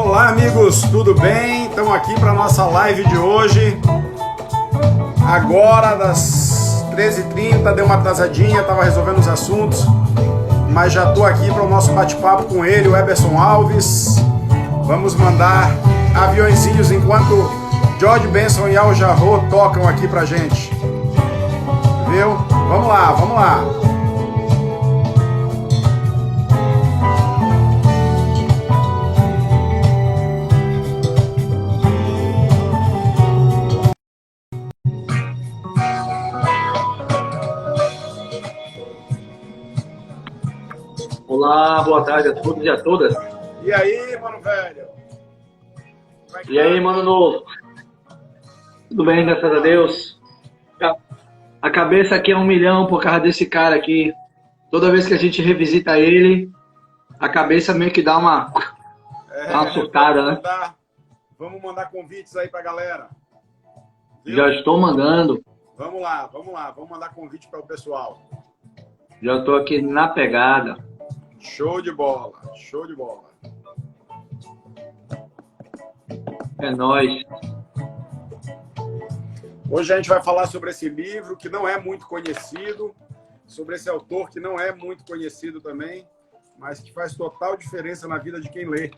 Olá, amigos, tudo bem? Estamos aqui para a nossa live de hoje. Agora, das 13h30, deu uma atrasadinha, estava resolvendo os assuntos, mas já estou aqui para o nosso bate-papo com ele, o Eberson Alves. Vamos mandar aviõezinhos enquanto George Benson e Al Jarreau tocam aqui pra gente. Viu? Vamos lá, vamos lá. Olá, boa tarde a todos e a todas. E aí, mano velho? E aí, mano novo? Tudo bem, graças a Deus. A cabeça aqui é 1 milhão por causa desse cara aqui. Toda vez que a gente revisita ele, a cabeça meio que dá uma surtada, né? Vamos mandar convites aí pra galera. Viu? Já estou mandando. Vamos lá. Vamos mandar convite para o pessoal. Já estou aqui na pegada. Show de bola, show de bola. É nóis. Hoje a gente vai falar sobre esse livro que não é muito conhecido, sobre esse autor que não é muito conhecido também, mas que faz total diferença na vida de quem lê.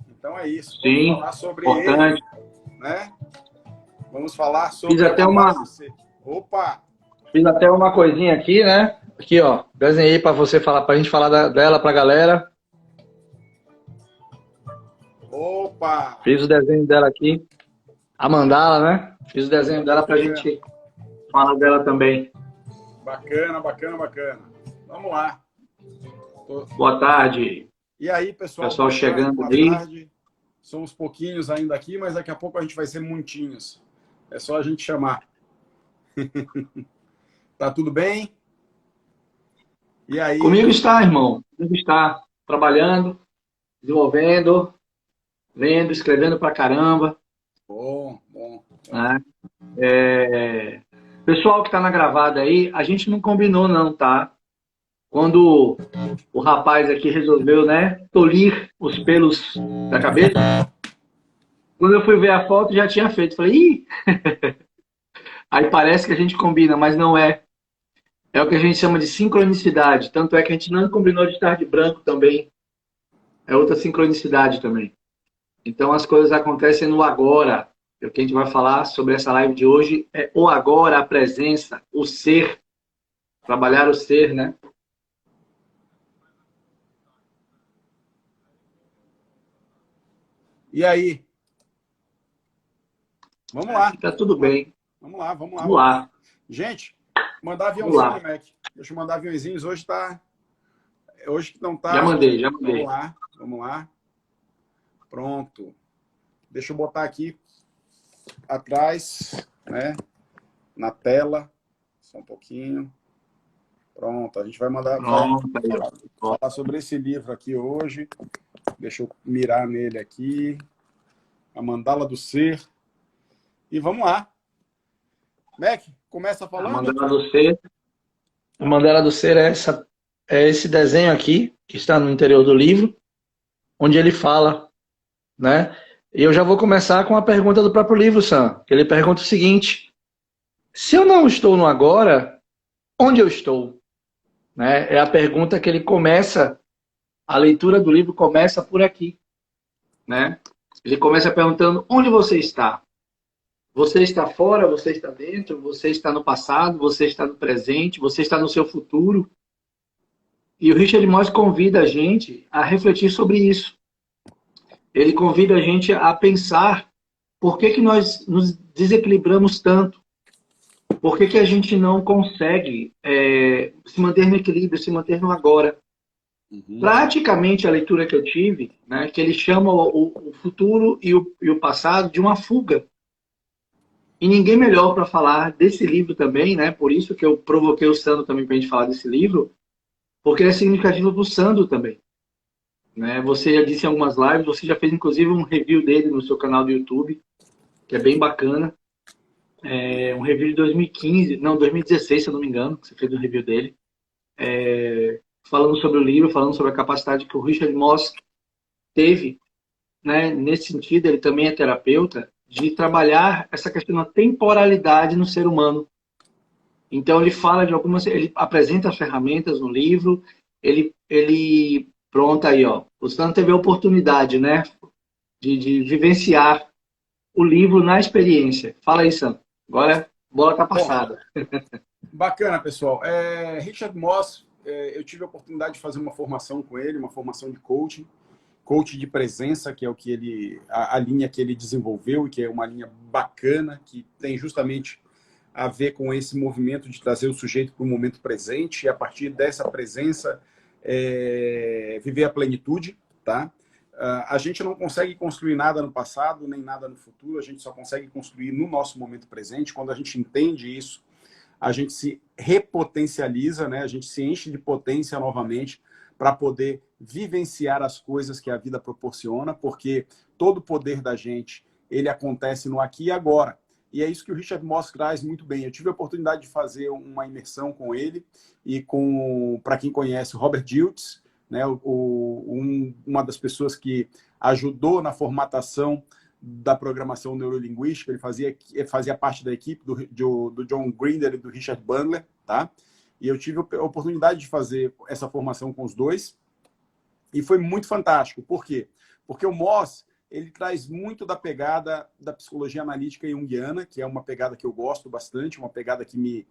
Então é isso. Sim, vamos falar sobre importante. ele, né? Vamos falar sobre... Fiz até uma... Opa! Fiz até uma coisinha aqui, né? Aqui, ó. Desenhei para você falar, pra gente falar dela pra galera. Opa! Fiz o desenho dela aqui. A mandala, né? Fiz o desenho dela pra gente falar dela também. Bacana. Vamos lá. Boa tarde. E aí, pessoal? Pessoal chegando aí. Boa tarde. Somos pouquinhos ainda aqui, mas daqui a pouco a gente vai ser muitinhos. É só a gente chamar. Tá tudo bem? E aí? Comigo está, irmão. Comigo está. Trabalhando, desenvolvendo, vendo, escrevendo pra caramba. Bom. Né? Pessoal que tá na gravada aí, a gente não combinou não, tá? Quando o rapaz aqui resolveu, né, tolir os pelos da cabeça, quando eu fui ver a foto, já tinha feito. Falei, ih! Aí parece que a gente combina, mas não é. É o que a gente chama de sincronicidade. Tanto é que a gente não combinou de estar de branco também. É outra sincronicidade também. Então as coisas acontecem no agora. O que a gente vai falar sobre essa live de hoje é o agora, a presença, o ser. Trabalhar o ser, né? E aí? Vamos lá. Tá tudo bem. Vamos lá. Vamos lá. Gente, mandar aviãozinho, Mac. Deixa eu mandar aviãozinhos. Hoje tá... Hoje que não tá... Já mandei. Vamos lá. Pronto. Deixa eu botar aqui atrás, né? Na tela. Só um pouquinho. Pronto. A gente vai mandar... falar sobre esse livro aqui hoje. Deixa eu mirar nele aqui. A Mandala do Ser. E vamos lá. Mac, começa falando. A Mandala do Ser. A Mandala do Ser é esse desenho aqui, que está no interior do livro, onde ele fala, né? E eu já vou começar com a pergunta do próprio livro, Sam. Ele pergunta o seguinte: se eu não estou no agora, onde eu estou? Né? É a pergunta que ele começa, a leitura do livro começa por aqui, né? Ele começa perguntando: onde você está? Você está fora, você está dentro, você está no passado, você está no presente, você está no seu futuro. E o Richard Moss convida a gente a refletir sobre isso. Ele convida a gente a pensar por que nós nos desequilibramos tanto. Por que a gente não consegue se manter no equilíbrio, se manter no agora. Praticamente a leitura que eu tive, né, que ele chama o futuro e o passado de uma fuga. E ninguém melhor para falar desse livro também, né? Por isso que eu provoquei o Sandro também para a gente falar desse livro, porque ele é significativo para o Sandro também. Né? Você já disse em algumas lives, você já fez inclusive um review dele no seu canal do YouTube, que é bem bacana. Um review de 2016, se eu não me engano, que você fez um review dele. Falando sobre o livro, falando sobre a capacidade que o Richard Moss teve né, nesse sentido, ele também é terapeuta, de trabalhar essa questão da temporalidade no ser humano. Então ele fala de algumas, ele apresenta as ferramentas no livro, pronto aí, ó. O Stan teve a oportunidade, né, de vivenciar o livro na experiência. Fala aí, Sam. Agora a bola tá Bom, passada. bacana, pessoal. Richard Moss, eu tive a oportunidade de fazer uma formação com ele, uma formação de coaching, coach de presença, que é o que a linha que ele desenvolveu, e que é uma linha bacana, que tem justamente a ver com esse movimento de trazer o sujeito para o momento presente, e a partir dessa presença viver a plenitude, tá? A gente não consegue construir nada no passado, nem nada no futuro, a gente só consegue construir no nosso momento presente. Quando a gente entende isso, a gente se repotencializa, né? A gente se enche de potência novamente para poder vivenciar as coisas que a vida proporciona, porque todo o poder da gente, ele acontece no aqui e agora. E é isso que o Richard Moss traz muito bem. Eu tive a oportunidade de fazer uma imersão com ele e para quem conhece, o Robert Dilts, né, uma das pessoas que ajudou na formatação da programação neurolinguística. Ele fazia parte da equipe do John Grinder e do Richard Bandler, tá? E eu tive a oportunidade de fazer essa formação com os dois e foi muito fantástico. Por quê? Porque o Moss, ele traz muito da pegada da psicologia analítica junguiana, que é uma pegada que eu gosto bastante, uma pegada que me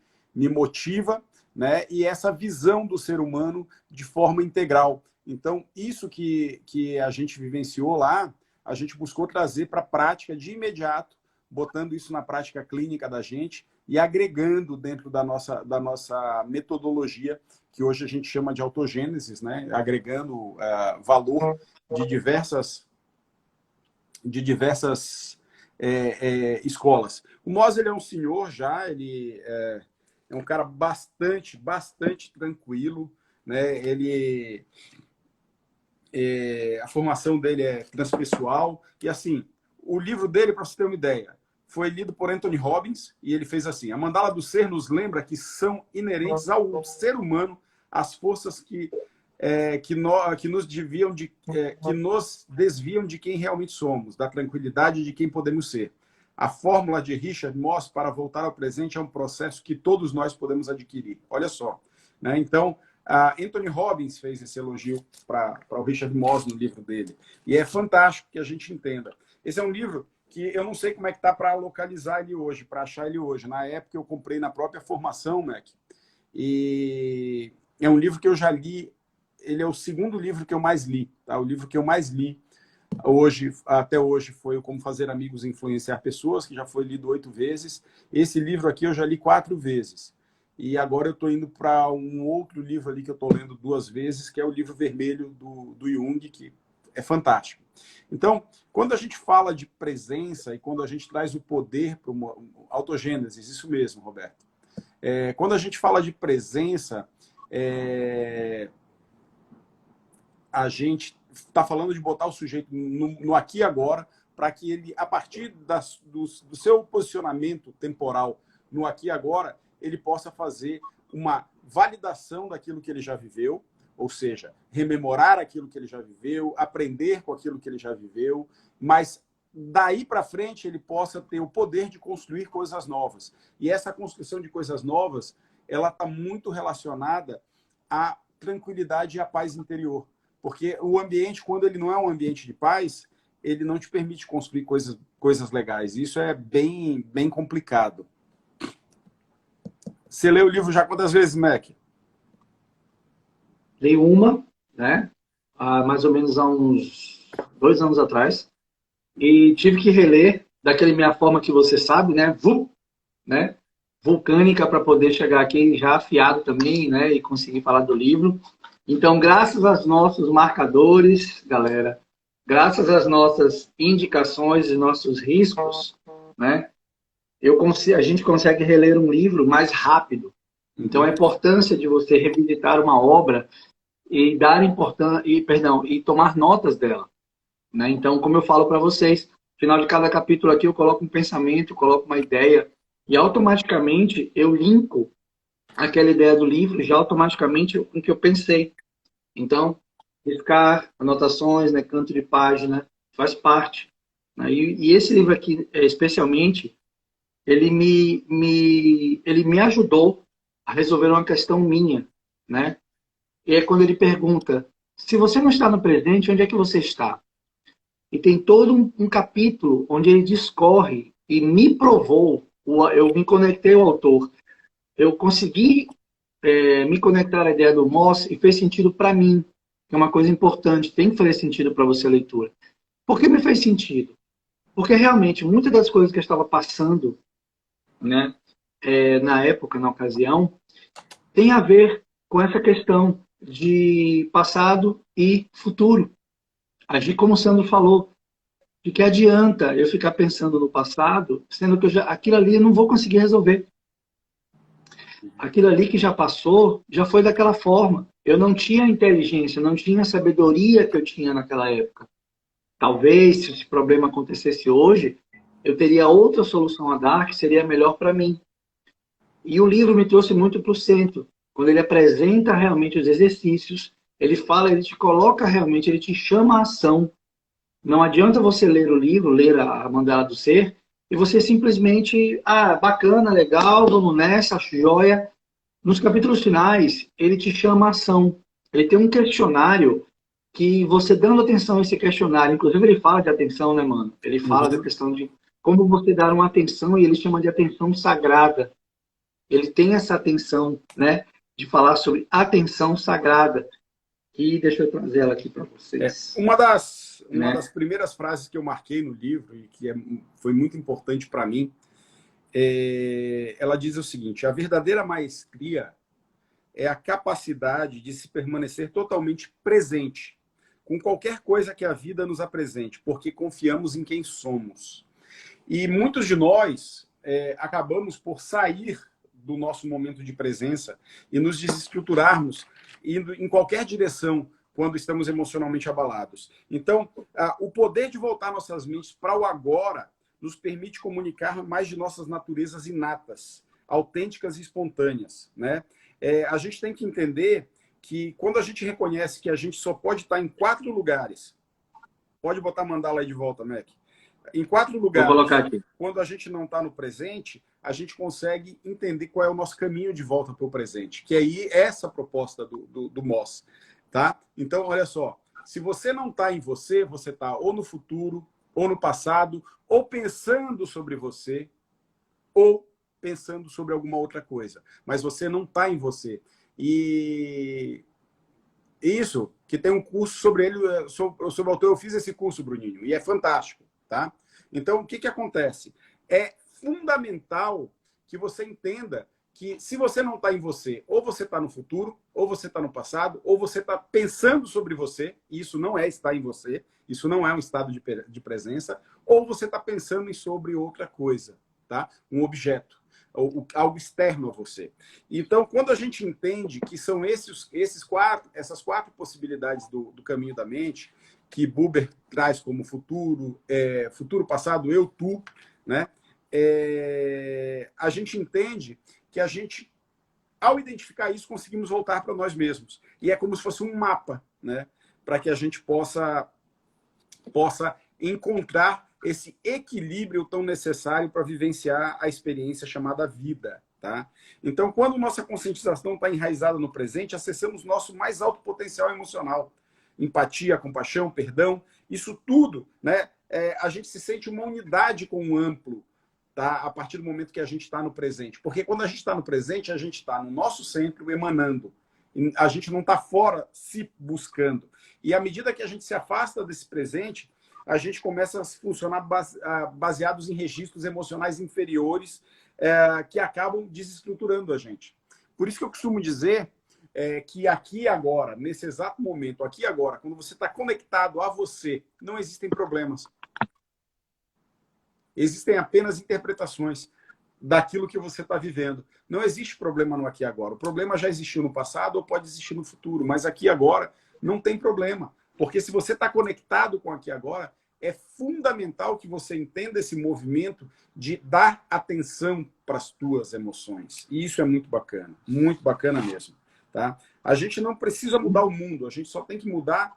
motiva, né? E essa visão do ser humano de forma integral. Então, isso que a gente vivenciou lá, a gente buscou trazer para a prática de imediato, botando isso na prática clínica da gente e agregando dentro da nossa metodologia, que hoje a gente chama de autogênesis, né? Agregando valor de diversas escolas. O Moss, ele é um senhor já, ele é um cara bastante tranquilo, né? A formação dele é transpessoal e, assim, o livro dele, para você ter uma ideia, foi lido por Anthony Robbins e ele fez assim: a mandala do ser nos lembra que são inerentes ao ser humano as forças que nos desviam de quem realmente somos, da tranquilidade de quem podemos ser. A fórmula de Richard Moss para voltar ao presente é um processo que todos nós podemos adquirir. Olha só, né? Então, Anthony Robbins fez esse elogio para o Richard Moss no livro dele. E é fantástico que a gente entenda. Esse é um livro que eu não sei como é que está para localizar ele hoje, para achar ele hoje. Na época eu comprei na própria formação, Mac. E é um livro que eu já li. Ele é o segundo livro que eu mais li. Tá? O livro que eu mais li até hoje foi o Como Fazer Amigos e Influenciar Pessoas, que já foi lido 8 vezes. Esse livro aqui eu já li 4 vezes. E agora eu estou indo para um outro livro ali que eu estou lendo 2 vezes, que é o livro vermelho do Jung, que é fantástico. Então, quando a gente fala de presença e quando a gente traz o poder para uma autogênesis, isso mesmo, Roberto. Quando a gente fala de presença, a gente está falando de botar o sujeito no aqui e agora, para que ele, a partir do seu posicionamento temporal no aqui e agora, ele possa fazer uma validação daquilo que ele já viveu, ou seja, rememorar aquilo que ele já viveu, aprender com aquilo que ele já viveu, mas daí para frente ele possa ter o poder de construir coisas novas. E essa construção de coisas novas, ela está muito relacionada à tranquilidade e à paz interior. Porque o ambiente, quando ele não é um ambiente de paz, ele não te permite construir coisas legais. Isso é bem complicado. Você leu o livro já quantas vezes, Mac? Li uma, né? Mais ou menos há uns 2 anos atrás. E tive que reler daquela minha forma que você sabe, né? Né? Vulcânica, para poder chegar aqui já afiado também, né? E conseguir falar do livro. Então, graças aos nossos marcadores, galera, graças às nossas indicações e nossos riscos, né? A gente consegue reler um livro mais rápido. Então, a importância de você revisitar uma obra e tomar notas dela, né? Então, como eu falo para vocês, no final de cada capítulo aqui eu coloco um pensamento, coloco uma ideia e automaticamente eu linko aquela ideia do livro já automaticamente com o que eu pensei. Então, riscar anotações, né, canto de página, faz parte. Né? E esse livro aqui, especialmente, ele me ajudou a resolver uma questão minha, né? E é quando ele pergunta, se você não está no presente, onde é que você está? E tem todo um capítulo onde ele discorre e me provou, eu me conectei ao autor, eu consegui me conectar à ideia do Moss e fez sentido para mim, que é uma coisa importante, tem que fazer sentido para você a leitura. Por que me fez sentido? Porque realmente muitas das coisas que eu estava passando, né, na época, na ocasião, tem a ver com essa questão de passado e futuro. Agir como o Sandro falou, de que adianta eu ficar pensando no passado, sendo que aquilo ali eu não vou conseguir resolver. Aquilo ali que já passou, já foi daquela forma. Eu não tinha inteligência, não tinha sabedoria que eu tinha naquela época. Talvez, se esse problema acontecesse hoje, eu teria outra solução a dar que seria melhor para mim. E o livro me trouxe muito para o centro. Quando ele apresenta realmente os exercícios, ele fala, ele te coloca realmente, ele te chama à ação. Não adianta você ler o livro, ler a Mandala do Ser, e você simplesmente, bacana, legal, vamos nessa, acho joia. Nos capítulos finais, ele te chama à ação. Ele tem um questionário que você dando atenção a esse questionário, inclusive ele fala de atenção, né, mano? Ele fala da questão de como você dar uma atenção, e ele chama de atenção sagrada. Ele tem essa atenção, né, de falar sobre atenção sagrada. E deixa eu trazer ela aqui para vocês. Uma das primeiras frases que eu marquei no livro, e que foi muito importante para mim, ela diz o seguinte: a verdadeira maestria é a capacidade de se permanecer totalmente presente com qualquer coisa que a vida nos apresente, porque confiamos em quem somos. E muitos de nós acabamos por sair do nosso momento de presença e nos desestruturarmos indo em qualquer direção quando estamos emocionalmente abalados. Então, o poder de voltar nossas mentes para o agora nos permite comunicar mais de nossas naturezas inatas, autênticas e espontâneas, né? A gente tem que entender que quando a gente reconhece que a gente só pode estar em 4 lugares, pode botar mandala aí de volta, Mac, em 4 lugares, vou colocar aqui. Quando a gente não está no presente, a gente consegue entender qual é o nosso caminho de volta para o presente, que aí é essa proposta do Moss, tá? Então, olha só, se você não está em você, você está ou no futuro, ou no passado, ou pensando sobre você, ou pensando sobre alguma outra coisa. Mas você não está em você. E isso, que tem um curso sobre ele, sobre o autor, eu fiz esse curso, Bruninho, e é fantástico, tá? Então, o que acontece? É fundamental que você entenda que se você não está em você, ou você está no futuro, ou você está no passado, ou você está pensando sobre você, e isso não é estar em você, isso não é um estado de presença, ou você está pensando sobre outra coisa, tá? Um objeto, ou algo externo a você. Então, quando a gente entende que são essas 4 possibilidades do caminho da mente, que Buber traz como futuro, futuro, passado, eu, tu, né? A gente entende que a gente, ao identificar isso, conseguimos voltar para nós mesmos. E é como se fosse um mapa, né? Para que a gente possa encontrar esse equilíbrio tão necessário para vivenciar a experiência chamada vida, tá? Então, quando nossa conscientização está enraizada no presente, acessamos nosso mais alto potencial emocional. Empatia, compaixão, perdão, isso tudo, né? A gente se sente uma unidade com o amplo, tá? A partir do momento que a gente está no presente. Porque quando a gente está no presente, a gente está no nosso centro emanando. A gente não está fora se buscando. E à medida que a gente se afasta desse presente, a gente começa a funcionar baseados em registros emocionais inferiores que acabam desestruturando a gente. Por isso que eu costumo dizer que aqui e agora, nesse exato momento, aqui e agora, quando você está conectado a você, não existem problemas. Existem apenas interpretações daquilo que você está vivendo. Não existe problema no aqui e agora. O problema já existiu no passado ou pode existir no futuro, mas aqui e agora não tem problema. Porque se você está conectado com aqui e agora, é fundamental que você entenda esse movimento de dar atenção para as tuas emoções. E isso é muito bacana mesmo. Tá? A gente não precisa mudar o mundo, a gente só tem que mudar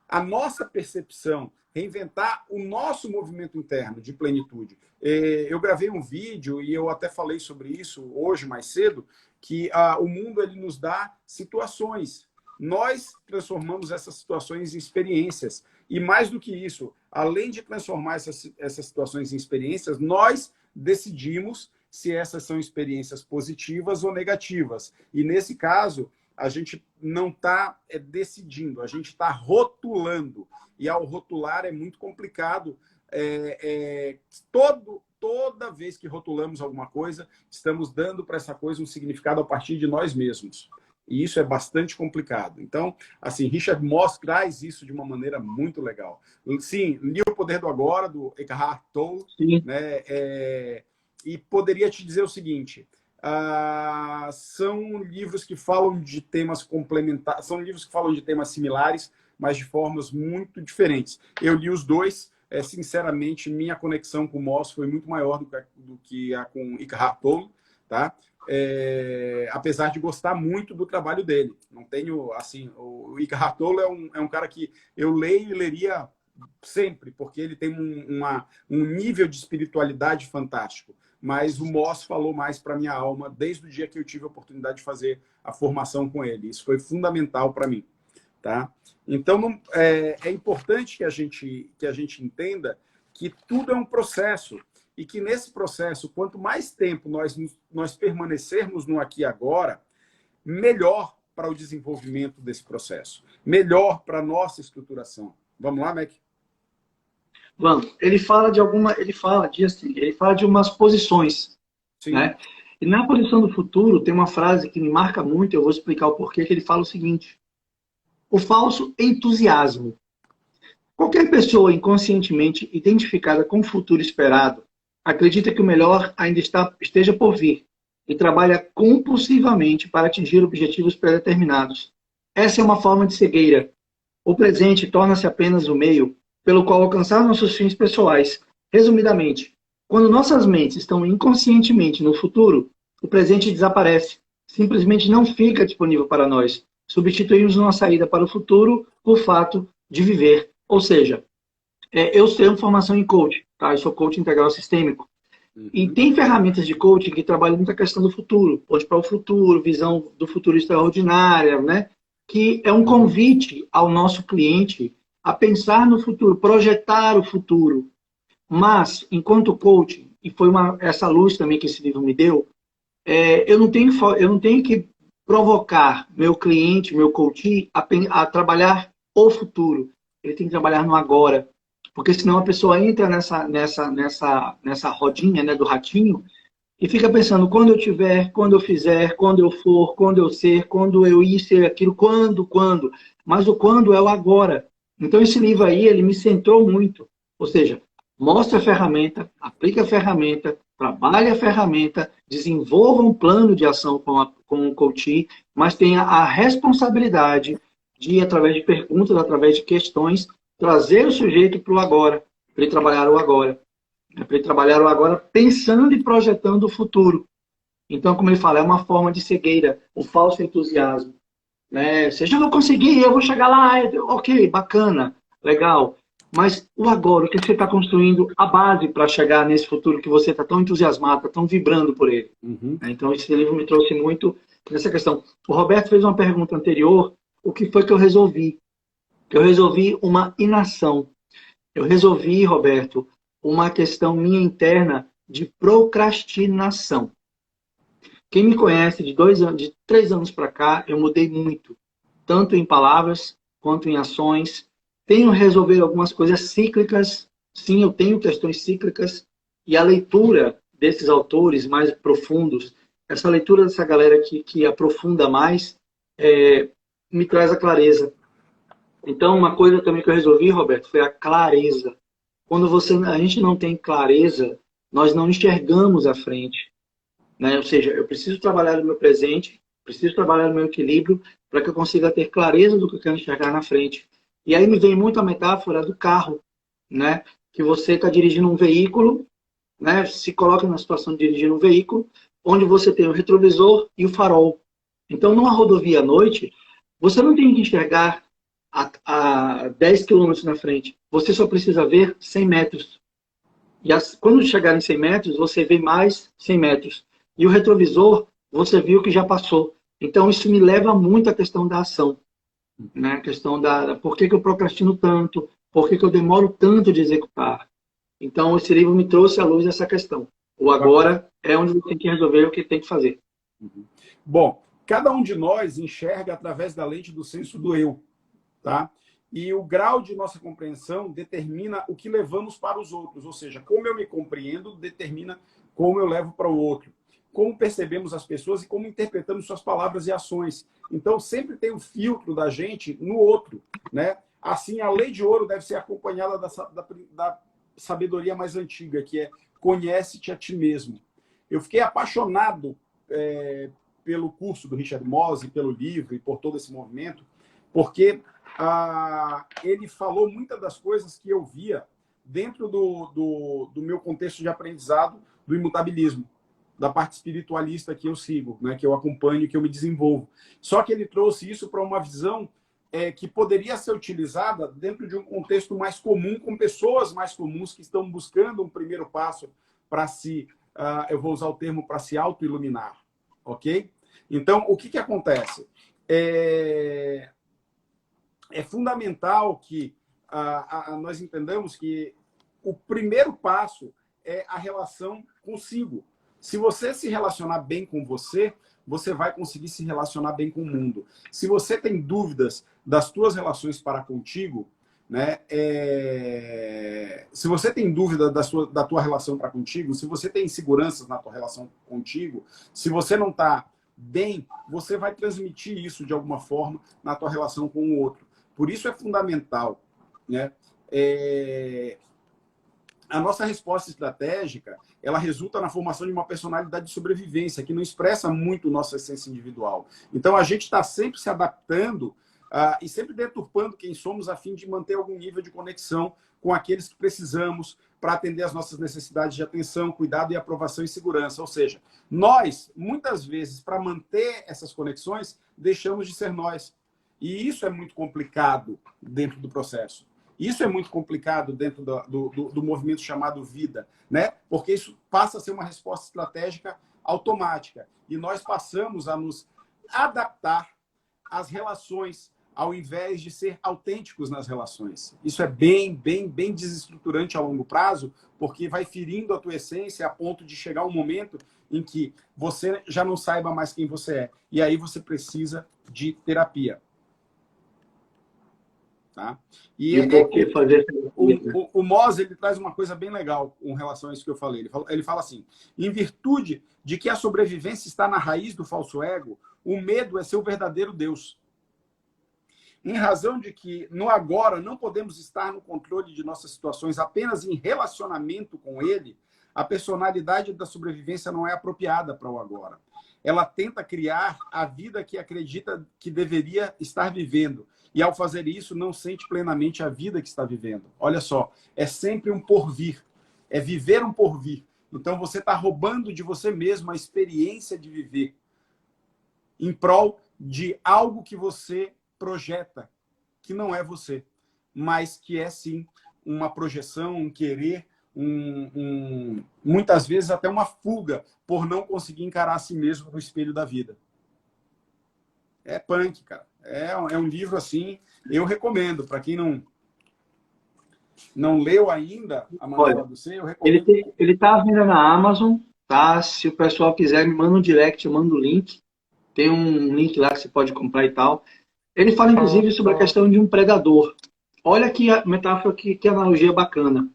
a nossa percepção reinventar o nosso movimento interno de plenitude. Eu gravei um vídeo e eu até falei sobre isso hoje mais cedo, que o mundo ele nos dá situações. Nós transformamos essas situações em experiências. E mais do que isso, além de transformar essas situações em experiências, nós decidimos se essas são experiências positivas ou negativas. E nesse caso, a gente não está decidindo, a gente está rotulando. E ao rotular é muito complicado. Toda vez que rotulamos alguma coisa, estamos dando para essa coisa um significado a partir de nós mesmos. E isso é bastante complicado. Então, assim, Richard Moss traz isso de uma maneira muito legal. Sim, li O Poder do Agora, do Eckhart Tolle, né? E poderia te dizer o seguinte, são livros que falam de temas complementares, são livros que falam de temas similares, mas de formas muito diferentes. Eu li os dois, sinceramente, minha conexão com o Moss foi muito maior do que a com Eckhart Tolle, tá? Apesar de gostar muito do trabalho dele. Não tenho, assim, o Eckhart Tolle é um cara que eu leio e leria sempre, porque ele tem um nível de espiritualidade fantástico. Mas o Moss falou mais para minha alma desde o dia que eu tive a oportunidade de fazer a formação com ele. Isso foi fundamental para mim. Tá? Então, é importante que a gente entenda que tudo é um processo e que nesse processo, quanto mais tempo nós permanecermos no aqui e agora, melhor para o desenvolvimento desse processo, melhor para a nossa estruturação. Vamos lá, Mac? Vamos. Ele fala de umas posições, Sim. Né? E na posição do futuro tem uma frase que me marca muito, eu vou explicar o porquê, que ele fala o seguinte: o falso entusiasmo. Qualquer pessoa inconscientemente identificada com o futuro esperado acredita que o melhor ainda esteja por vir e trabalha compulsivamente para atingir objetivos pré-determinados. Essa é uma forma de cegueira. O presente torna-se apenas o meio pelo qual alcançar nossos fins pessoais. Resumidamente, quando nossas mentes estão inconscientemente no futuro, o presente desaparece. Simplesmente não fica disponível para nós. Substituímos uma saída para o futuro por fato de viver. Ou seja, eu tenho formação em coaching, tá? Eu sou coach integral sistêmico. E tem ferramentas de coaching que trabalham muito a questão do futuro, hoje para o futuro, visão do futuro extraordinária, né? Que é um convite ao nosso cliente a pensar no futuro, projetar o futuro. Mas, enquanto coach, e foi essa luz também que esse livro me deu, eu não tenho que provocar meu cliente, meu coach, a trabalhar o futuro. Ele tem que trabalhar no agora. Porque senão a pessoa entra nessa rodinha, né, do ratinho e fica pensando, quando eu tiver, quando eu fizer, quando eu for, quando eu ser, quando eu ir ser aquilo, quando. Mas o quando é o agora. Então esse livro aí, ele me centrou muito. Ou seja, mostra a ferramenta, aplica a ferramenta, trabalha a ferramenta, desenvolva um plano de ação com o coach, mas tenha a responsabilidade de, através de perguntas, através de questões, trazer o sujeito para o agora, para ele trabalhar o agora. Para ele trabalhar o agora pensando e projetando o futuro. Então, como ele fala, é uma forma de cegueira, o falso entusiasmo. Né? Se eu não conseguir, eu vou chegar lá, ok, bacana, legal. Mas o agora, o que você está construindo, a base para chegar nesse futuro que você está tão entusiasmado, está tão vibrando por ele. Então, esse livro me trouxe muito nessa questão. O Roberto fez uma pergunta anterior, o que foi que eu resolvi? Eu resolvi uma inação. Eu resolvi, Roberto, uma questão minha interna de procrastinação. Quem me conhece de 3 anos para cá, eu mudei muito. Tanto em palavras, quanto em ações. Tenho resolvido algumas coisas cíclicas. Sim, eu tenho questões cíclicas. E a leitura desses autores mais profundos, essa leitura dessa galera que aprofunda mais, me traz a clareza. Então, uma coisa também que eu resolvi, Roberto, foi a clareza. Quando a gente não tem clareza, nós não enxergamos à frente. Né? Ou seja, eu preciso trabalhar no meu presente, preciso trabalhar no meu equilíbrio, para que eu consiga ter clareza do que eu quero enxergar na frente. E aí me vem muito a metáfora do carro, né? Que você está dirigindo um veículo, né? Se coloca na situação de dirigir um veículo, onde você tem o retrovisor e o farol. Então, numa rodovia à noite, você não tem que enxergar a 10 quilômetros na frente. Você só precisa ver 100 metros. E quando chegar em 100 metros, você vê mais 100 metros. E o retrovisor, você viu que já passou. Então, isso me leva muito à questão da ação. Né? A questão por que eu procrastino tanto? Por que eu demoro tanto de executar? Então, esse livro me trouxe à luz essa questão. O agora é onde você tem que resolver o que tem que fazer. Bom, cada um de nós enxerga através da lente do senso do eu, tá? E o grau de nossa compreensão determina o que levamos para os outros, ou seja, como eu me compreendo determina como eu levo para o outro. Como percebemos as pessoas e como interpretamos suas palavras e ações. Então, sempre tem o filtro da gente no outro, né? Assim, a lei de ouro deve ser acompanhada da sabedoria mais antiga, que é conhece-te a ti mesmo. Eu fiquei apaixonado pelo curso do Richard Mossi, pelo livro e por todo esse movimento, porque ele falou muitas das coisas que eu via dentro do meu contexto de aprendizado do imutabilismo, da parte espiritualista que eu sigo, né, que eu acompanho, que eu me desenvolvo. Só que ele trouxe isso para uma visão que poderia ser utilizada dentro de um contexto mais comum, com pessoas mais comuns que estão buscando um primeiro passo para eu vou usar o termo, para se auto-iluminar, ok? Então, o que acontece? É fundamental que nós entendamos que o primeiro passo é a relação consigo. Se você se relacionar bem com você, você vai conseguir se relacionar bem com o mundo. Se você tem dúvidas das tuas relações para contigo, né, se você tem dúvida da tua relação para contigo, se você tem inseguranças na tua relação contigo, se você não está bem, você vai transmitir isso de alguma forma na tua relação com o outro. Por isso é fundamental, né? A nossa resposta estratégica, ela resulta na formação de uma personalidade de sobrevivência, que não expressa muito nossa essência individual. Então, a gente está sempre se adaptando e sempre deturpando quem somos a fim de manter algum nível de conexão com aqueles que precisamos para atender às nossas necessidades de atenção, cuidado e aprovação e segurança. Ou seja, nós, muitas vezes, para manter essas conexões, deixamos de ser nós. E isso é muito complicado dentro do processo. Isso é muito complicado dentro do movimento chamado vida, né? Porque isso passa a ser uma resposta estratégica automática. E nós passamos a nos adaptar às relações, ao invés de ser autênticos nas relações. Isso é bem desestruturante a longo prazo, porque vai ferindo a tua essência a ponto de chegar um momento em que você já não saiba mais quem você é. E aí você precisa de terapia. Tá? O Mossi, ele traz uma coisa bem legal com relação a isso que eu falei. Ele fala assim: em virtude de que a sobrevivência está na raiz do falso ego, o medo é seu verdadeiro Deus. Em razão de que no agora não podemos estar no controle de nossas situações apenas em relacionamento com ele, a personalidade da sobrevivência não é apropriada para o agora. Ela tenta criar a vida que acredita que deveria estar vivendo. E, ao fazer isso, não sente plenamente a vida que está vivendo. Olha só, é sempre um porvir. É viver um porvir. Então, você está roubando de você mesmo a experiência de viver em prol de algo que você projeta, que não é você, mas que é, sim, uma projeção, um querer, muitas vezes até uma fuga por não conseguir encarar a si mesmo no espelho da vida. É punk, cara. É um livro assim, eu recomendo. Para quem não leu ainda A Mandala do Ser, eu recomendo. Ele está à venda na Amazon, tá? Se o pessoal quiser, me manda um direct, eu mando o link. Tem um link lá que você pode comprar e tal. Ele fala, inclusive, sobre a questão de um predador. Olha que metáfora, que analogia bacana.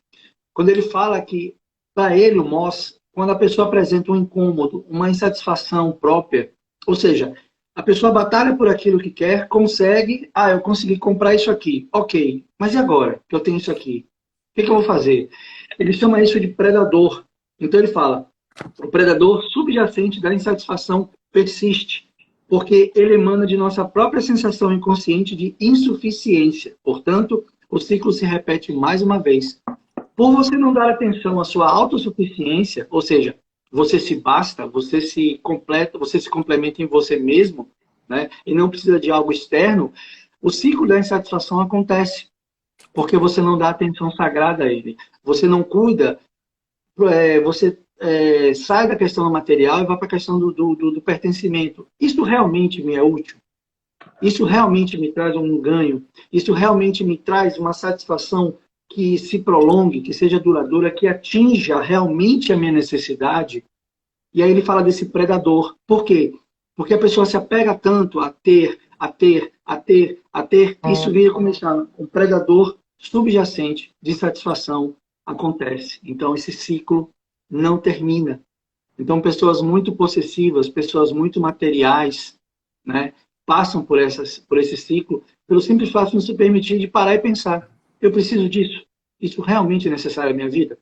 Quando ele fala que, para ele, o Moss, quando a pessoa apresenta um incômodo, uma insatisfação própria, ou seja, a pessoa batalha por aquilo que quer, consegue, eu consegui comprar isso aqui, ok, mas e agora que eu tenho isso aqui? O que eu vou fazer? Ele chama isso de predador. Então ele fala, o predador subjacente da insatisfação persiste, porque ele emana de nossa própria sensação inconsciente de insuficiência. Portanto, o ciclo se repete mais uma vez. Por você não dar atenção à sua autossuficiência, ou seja, você se basta, você se completa, você se complementa em você mesmo, né? E não precisa de algo externo, O ciclo da insatisfação acontece porque você não dá atenção sagrada a ele. Você não cuida, você sai da questão do material e vai para a questão do pertencimento. Isso realmente me é útil? Isso realmente me traz um ganho? Isso realmente me traz uma satisfação que se prolongue, que seja duradoura, que atinja realmente a minha necessidade? E aí ele fala desse predador. Por quê? Porque a pessoa se apega tanto a ter, isso vira começar um predador subjacente de satisfação acontece. Então esse ciclo não termina. Então pessoas muito possessivas, pessoas muito materiais, né, passam por esse ciclo pelo simples fato de não se permitir de parar e pensar: eu preciso disso? Isso realmente é necessário à minha vida?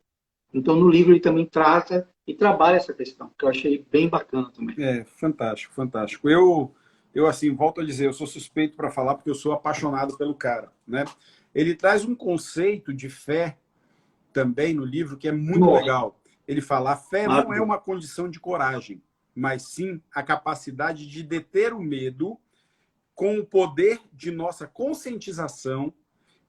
Então no livro ele também trata e trabalha essa questão, que eu achei bem bacana também. Fantástico, fantástico. Eu assim, volto a dizer, eu sou suspeito para falar porque eu sou apaixonado pelo cara, né? Ele traz um conceito de fé também no livro que é muito legal. Ele fala: a fé não é uma condição de coragem, mas sim a capacidade de deter o medo com o poder de nossa conscientização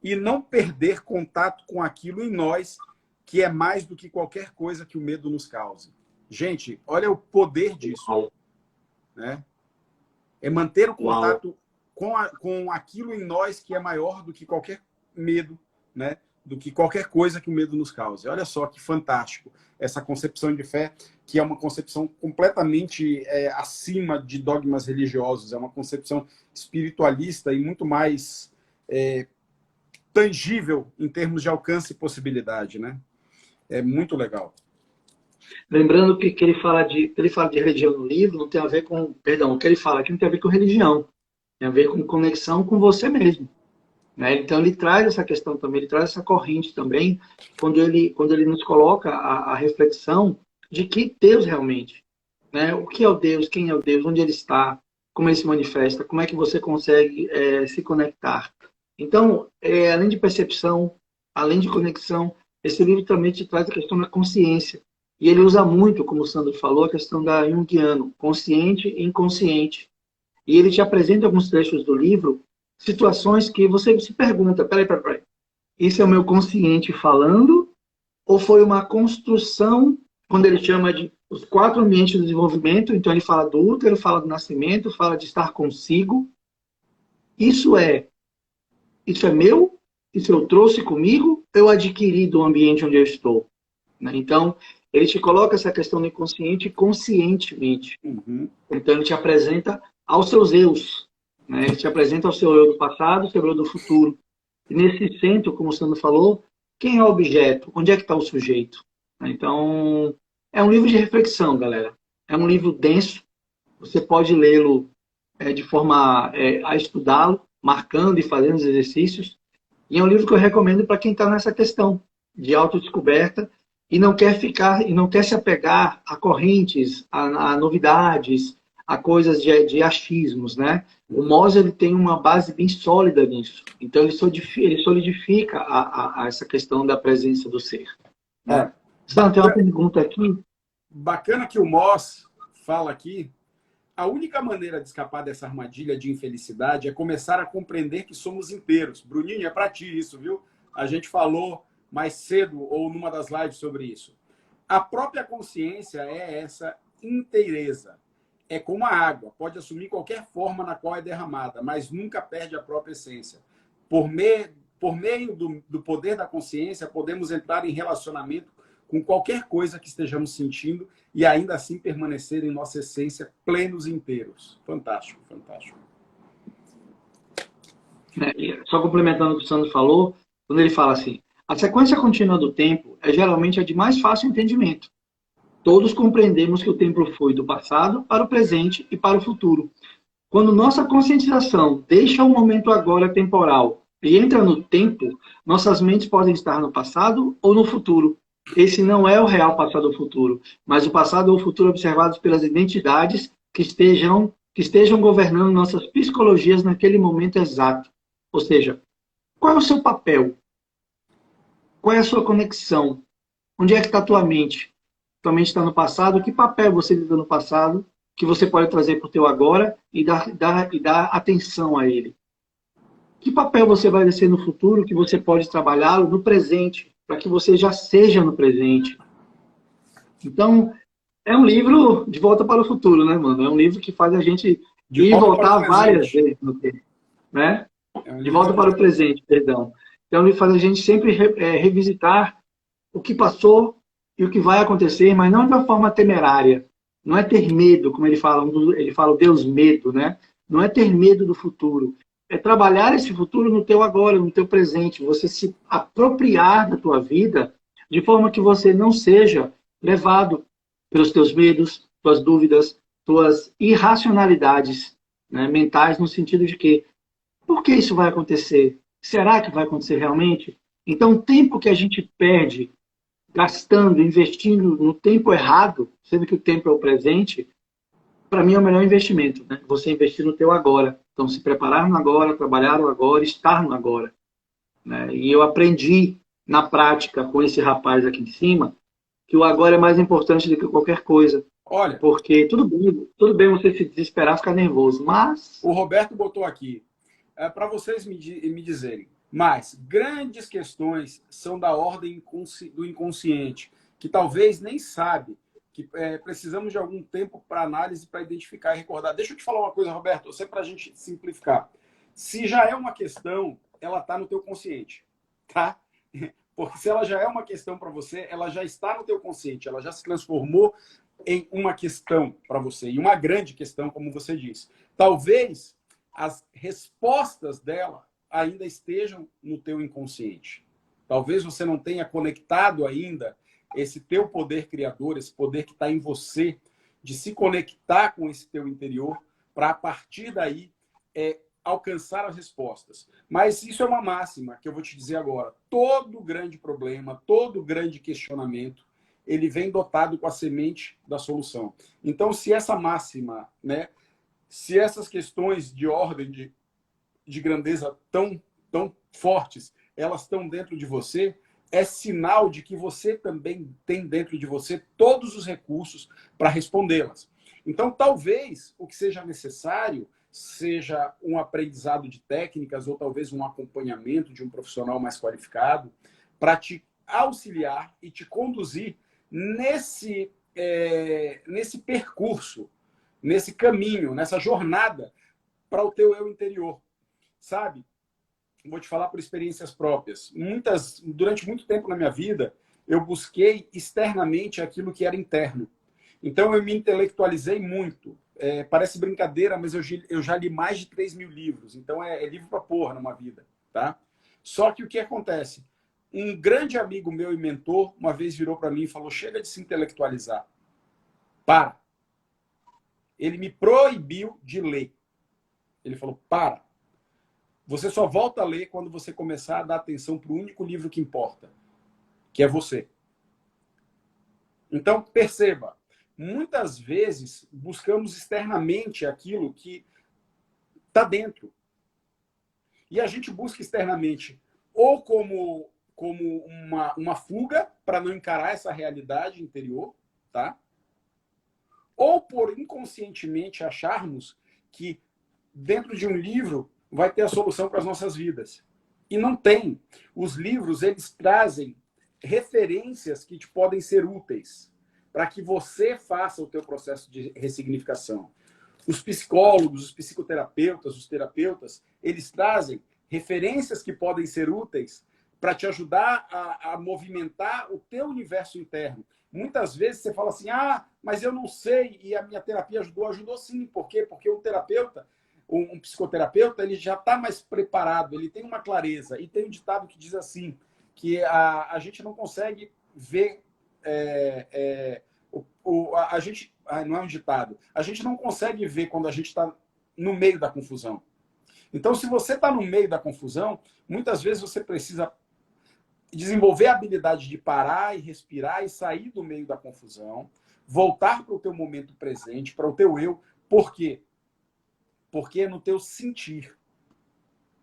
e não perder contato com aquilo em nós que é mais do que qualquer coisa que o medo nos cause. Gente, olha o poder disso, né? É manter o contato com aquilo em nós que é maior do que qualquer medo, né? Do que qualquer coisa que o medo nos cause. Olha só que fantástico essa concepção de fé, que é uma concepção completamente acima de dogmas religiosos, é uma concepção espiritualista e muito mais tangível em termos de alcance e possibilidade, né? É muito legal. Lembrando que ele fala de religião no livro, não tem a ver com, perdão, o que ele fala aqui não tem a ver com religião, tem a ver com conexão com você mesmo, né? Então ele traz essa questão também, ele traz essa corrente também, quando ele nos coloca a reflexão de que Deus realmente, né? O que é o Deus, quem é o Deus, onde ele está, como ele se manifesta, como é que você consegue se conectar. Então, além de percepção, além de conexão, esse livro também te traz a questão da consciência. E ele usa muito, como o Sandro falou, a questão da Jungiano, consciente e inconsciente. E ele te apresenta alguns trechos do livro, situações que você se pergunta: peraí, isso é o meu consciente falando? Ou foi uma construção, quando ele chama de os 4 ambientes do desenvolvimento? Então ele fala do útero, fala do nascimento, fala de estar consigo. Isso é meu? Isso eu trouxe comigo? Eu adquiri do ambiente onde eu estou? Então, ele te coloca essa questão do inconsciente conscientemente. Então, ele te apresenta aos seus eus, né? Ele te apresenta ao seu eu do passado, ao seu eu do futuro. E nesse centro, como o Sandro falou, quem é o objeto? Onde é que está o sujeito? Então, é um livro de reflexão, galera. É um livro denso. Você pode lê-lo de forma a estudá-lo, marcando e fazendo os exercícios. E é um livro que eu recomendo para quem está nessa questão de autodescoberta e não quer se apegar a correntes, a novidades, a coisas de achismos, né? O Moser ele tem uma base bem sólida nisso. Então ele solidifica essa questão da presença do ser. Sandro, tem uma pergunta aqui. Bacana que o Moss fala aqui: a única maneira de escapar dessa armadilha de infelicidade é começar a compreender que somos inteiros. Bruninho, é para ti isso, viu? A gente falou mais cedo ou numa das lives sobre isso. A própria consciência é essa inteireza. É como a água, pode assumir qualquer forma na qual é derramada, mas nunca perde a própria essência. Por meio do poder da consciência, podemos entrar em relacionamento com qualquer coisa que estejamos sentindo e ainda assim permanecer em nossa essência plenos e inteiros. Fantástico, fantástico. Só complementando o que o Sandro falou, quando ele fala assim: a sequência contínua do tempo é geralmente a de mais fácil entendimento. Todos compreendemos que o tempo flui do passado para o presente e para o futuro. Quando nossa conscientização deixa o momento agora temporal e entra no tempo, nossas mentes podem estar no passado ou no futuro. Esse não é o real passado ou futuro, mas o passado ou o futuro observados pelas identidades que estejam governando nossas psicologias naquele momento exato. Ou seja, qual é o seu papel? Qual é a sua conexão? Onde é que está a tua mente? Tua mente está no passado? Que papel você viveu no passado que você pode trazer para o teu agora e dar atenção a ele? que papel você vai exercer no futuro, que você pode trabalhá-lo no presente, para que você já seja no presente. Então, é um livro de volta para o futuro, né, mano? É um livro que faz a gente De ir e volta para o voltar várias presente. vezes no tempo, né? É um De livro de volta para o presente, perdão. Então, ele faz a gente sempre revisitar o que passou e o que vai acontecer, mas não de uma forma temerária. Não é ter medo, como ele fala o Deus medo, né? Não é ter medo do futuro. É trabalhar esse futuro no teu agora, no teu presente. Você se apropriar da tua vida de forma que você não seja levado pelos teus medos, tuas dúvidas, tuas irracionalidades, né, mentais, no sentido de que por que isso vai acontecer? Será que vai acontecer realmente? Então, o tempo que a gente perde gastando, investindo no tempo errado, sendo que o tempo é o presente, para mim é o melhor investimento, né? Você investir no teu agora. Então, se preparar no agora, trabalhar no agora, estar no agora, né? E eu aprendi na prática com esse rapaz aqui em cima que o agora é mais importante do que qualquer coisa. Olha, Porque tudo bem você se desesperar, ficar nervoso, mas... o Roberto botou aqui, para vocês me dizerem, mas grandes questões são da ordem do inconsciente, que talvez nem sabe que precisamos de algum tempo para análise, para identificar e recordar. Deixa eu te falar uma coisa, Roberto, você para a gente simplificar. Se já é uma questão, ela está no teu consciente, tá? Porque se ela já é uma questão para você, ela já está no teu consciente, ela já se transformou em uma questão para você, e uma grande questão, como você disse. Talvez as respostas dela ainda estejam no teu inconsciente. Talvez você não tenha conectado ainda esse teu poder criador, esse poder que está em você, de se conectar com esse teu interior, para a partir daí alcançar as respostas. Mas isso é uma máxima que eu vou te dizer agora. Todo grande problema, todo grande questionamento, ele vem dotado com a semente da solução. Então, se essa máxima, né, se essas questões de ordem, de grandeza tão fortes, elas estão dentro de você, é sinal de que você também tem dentro de você todos os recursos para respondê-las. Então, talvez o que seja necessário seja um aprendizado de técnicas ou talvez um acompanhamento de um profissional mais qualificado para te auxiliar e te conduzir nesse percurso, nesse caminho, nessa jornada para o teu eu interior, sabe? Vou te falar por experiências próprias. Durante muito tempo na minha vida, eu busquei externamente aquilo que era interno. Então, eu me intelectualizei muito. Parece brincadeira, mas eu já li mais de 3.000 livros. Então, é livro para porra numa vida, tá? Só que o que acontece? Um grande amigo meu e mentor, uma vez virou para mim e falou, chega de se intelectualizar. Para. Ele me proibiu de ler. Ele falou, para. Você só volta a ler quando você começar a dar atenção para o único livro que importa, que é você. Então, perceba, muitas vezes buscamos externamente aquilo que está dentro. E a gente busca externamente ou como uma fuga para não encarar essa realidade interior, tá? Ou por inconscientemente acharmos que dentro de um livro vai ter a solução para as nossas vidas. E não tem. Os livros, eles trazem referências que te podem ser úteis para que você faça o teu processo de ressignificação. Os psicólogos, os psicoterapeutas, os terapeutas, eles trazem referências que podem ser úteis para te ajudar a movimentar o teu universo interno. Muitas vezes você fala assim, mas eu não sei, e a minha terapia ajudou. Ajudou sim, por quê? Porque o terapeuta, um psicoterapeuta, ele já está mais preparado, ele tem uma clareza. E tem um ditado que diz assim, que a gente não consegue ver... a gente não é um ditado. A gente não consegue ver quando a gente está no meio da confusão. Então, se você está no meio da confusão, muitas vezes você precisa desenvolver a habilidade de parar e respirar e sair do meio da confusão, voltar para o teu momento presente, para o teu eu. Por quê? Porque é no teu sentir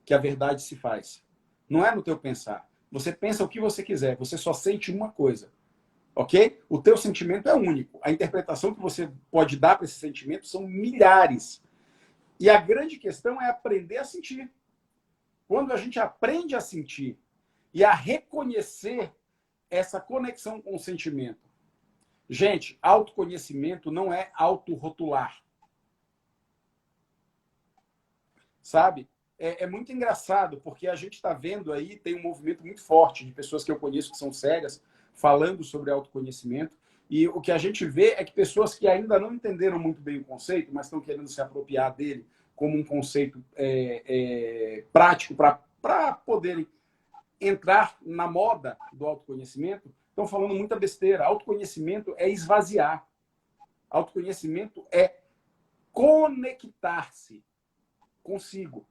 que a verdade se faz. Não é no teu pensar. Você pensa o que você quiser, você só sente uma coisa. Ok? O teu sentimento é único. A interpretação que você pode dar para esse sentimento são milhares. E a grande questão é aprender a sentir. Quando a gente aprende a sentir e a reconhecer essa conexão com o sentimento. Gente, autoconhecimento não é autorrotular. Sabe? É muito engraçado, porque a gente está vendo aí, tem um movimento muito forte de pessoas que eu conheço que são cegas, falando sobre autoconhecimento, e o que a gente vê é que pessoas que ainda não entenderam muito bem o conceito, mas estão querendo se apropriar dele como um conceito prático para poderem entrar na moda do autoconhecimento, estão falando muita besteira. Autoconhecimento é esvaziar. Autoconhecimento é conectar-se consigo.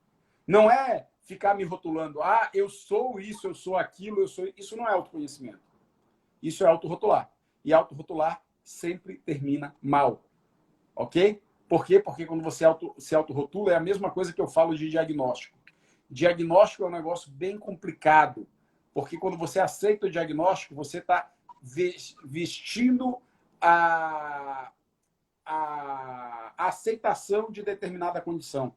Não é ficar me rotulando, ah, eu sou isso, eu sou aquilo, eu sou... Isso não é autoconhecimento. Isso é autorrotular. E autorrotular sempre termina mal. Ok? Por quê? Porque quando você se autorrotula, é a mesma coisa que eu falo de diagnóstico. Diagnóstico é um negócio bem complicado. Porque quando você aceita o diagnóstico, você está vestindo a aceitação de determinada condição.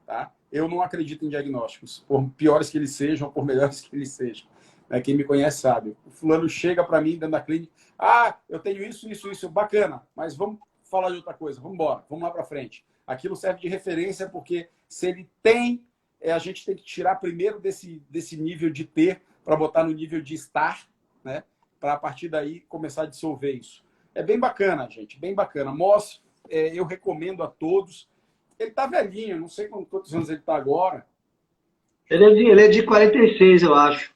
Tá? Eu não acredito em diagnósticos, por piores que eles sejam, por melhores que eles sejam. Quem me conhece sabe. O fulano chega para mim dentro da clínica, ah, eu tenho isso, bacana, mas vamos falar de outra coisa, vamos embora, vamos lá para frente. Aquilo serve de referência porque se ele tem, a gente tem que tirar primeiro desse nível de ter para botar no nível de estar, né? Para a partir daí começar a dissolver isso. É bem bacana, gente, bem bacana. Moss, eu recomendo a todos. Ele tá velhinho, não sei quantos anos ele tá agora. Ele é de 46, eu acho.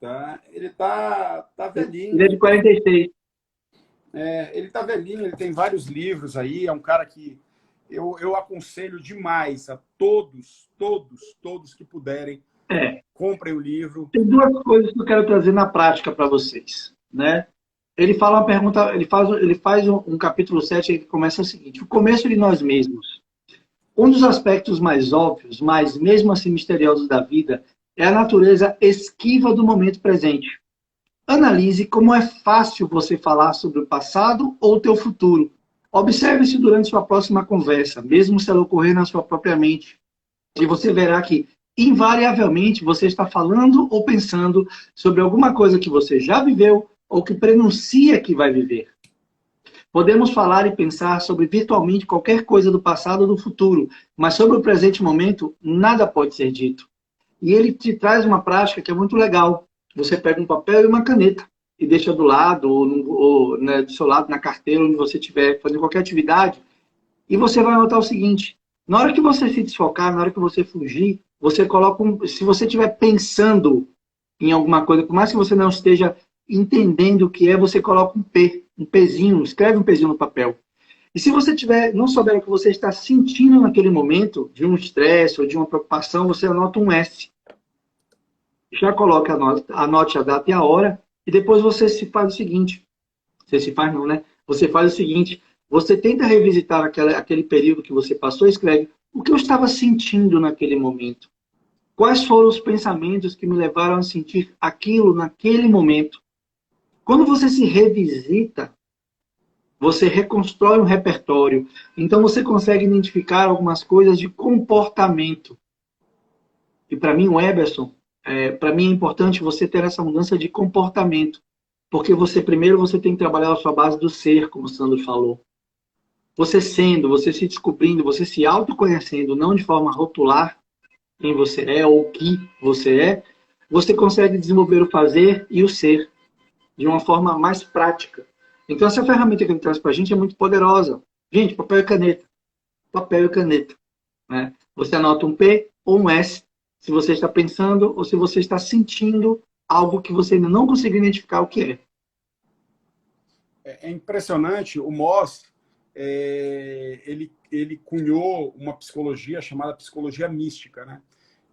Tá? Ele tá velhinho. Ele é de 46. Ele tá velhinho, ele tem vários livros aí, é um cara que eu aconselho demais a todos que puderem, comprem o livro. Tem duas coisas que eu quero trazer na prática para vocês, né? Ele fala uma pergunta, ele faz um capítulo 7 que começa o seguinte: o começo de nós mesmos. Um dos aspectos mais óbvios, mas mesmo assim misteriosos da vida, é a natureza esquiva do momento presente. Analise como é fácil você falar sobre o passado ou o teu futuro. Observe-se durante sua próxima conversa, mesmo se ela ocorrer na sua própria mente. E você verá que, invariavelmente, você está falando ou pensando sobre alguma coisa que você já viveu ou que prenuncia que vai viver. Podemos falar e pensar sobre virtualmente qualquer coisa do passado ou do futuro, mas sobre o presente momento, nada pode ser dito. E ele te traz uma prática que é muito legal. Você pega um papel e uma caneta e deixa do lado, ou né, do seu lado, na carteira, onde você estiver fazendo qualquer atividade, e você vai anotar o seguinte: na hora que você se desfocar, na hora que você fugir, você coloca se você estiver pensando em alguma coisa, por mais que você não esteja entendendo o que é, você coloca um P, um pezinho, escreve um pezinho no papel. E se você não souber o que você está sentindo naquele momento, de um estresse ou de uma preocupação, você anota um S. Já coloca, anote a data e a hora, e depois você se faz o seguinte. Você faz o seguinte: você tenta revisitar aquele período que você passou e escreve o que eu estava sentindo naquele momento. Quais foram os pensamentos que me levaram a sentir aquilo naquele momento? Quando você se revisita, você reconstrói um repertório. Então você consegue identificar algumas coisas de comportamento. E para mim, o Eberson, para mim é importante você ter essa mudança de comportamento. Porque primeiro você tem que trabalhar a sua base do ser, como o Sandro falou. Você sendo, você se descobrindo, você se autoconhecendo, não de forma rotular quem você é ou o que você é, você consegue desenvolver o fazer e o ser de uma forma mais prática. Então essa ferramenta que ele traz para a gente é muito poderosa. Gente, papel e caneta. Papel e caneta. Né? Você anota um P ou um S se você está pensando ou se você está sentindo algo que você ainda não conseguiu identificar o que é. É impressionante, o Moss, ele cunhou uma psicologia chamada psicologia mística, né?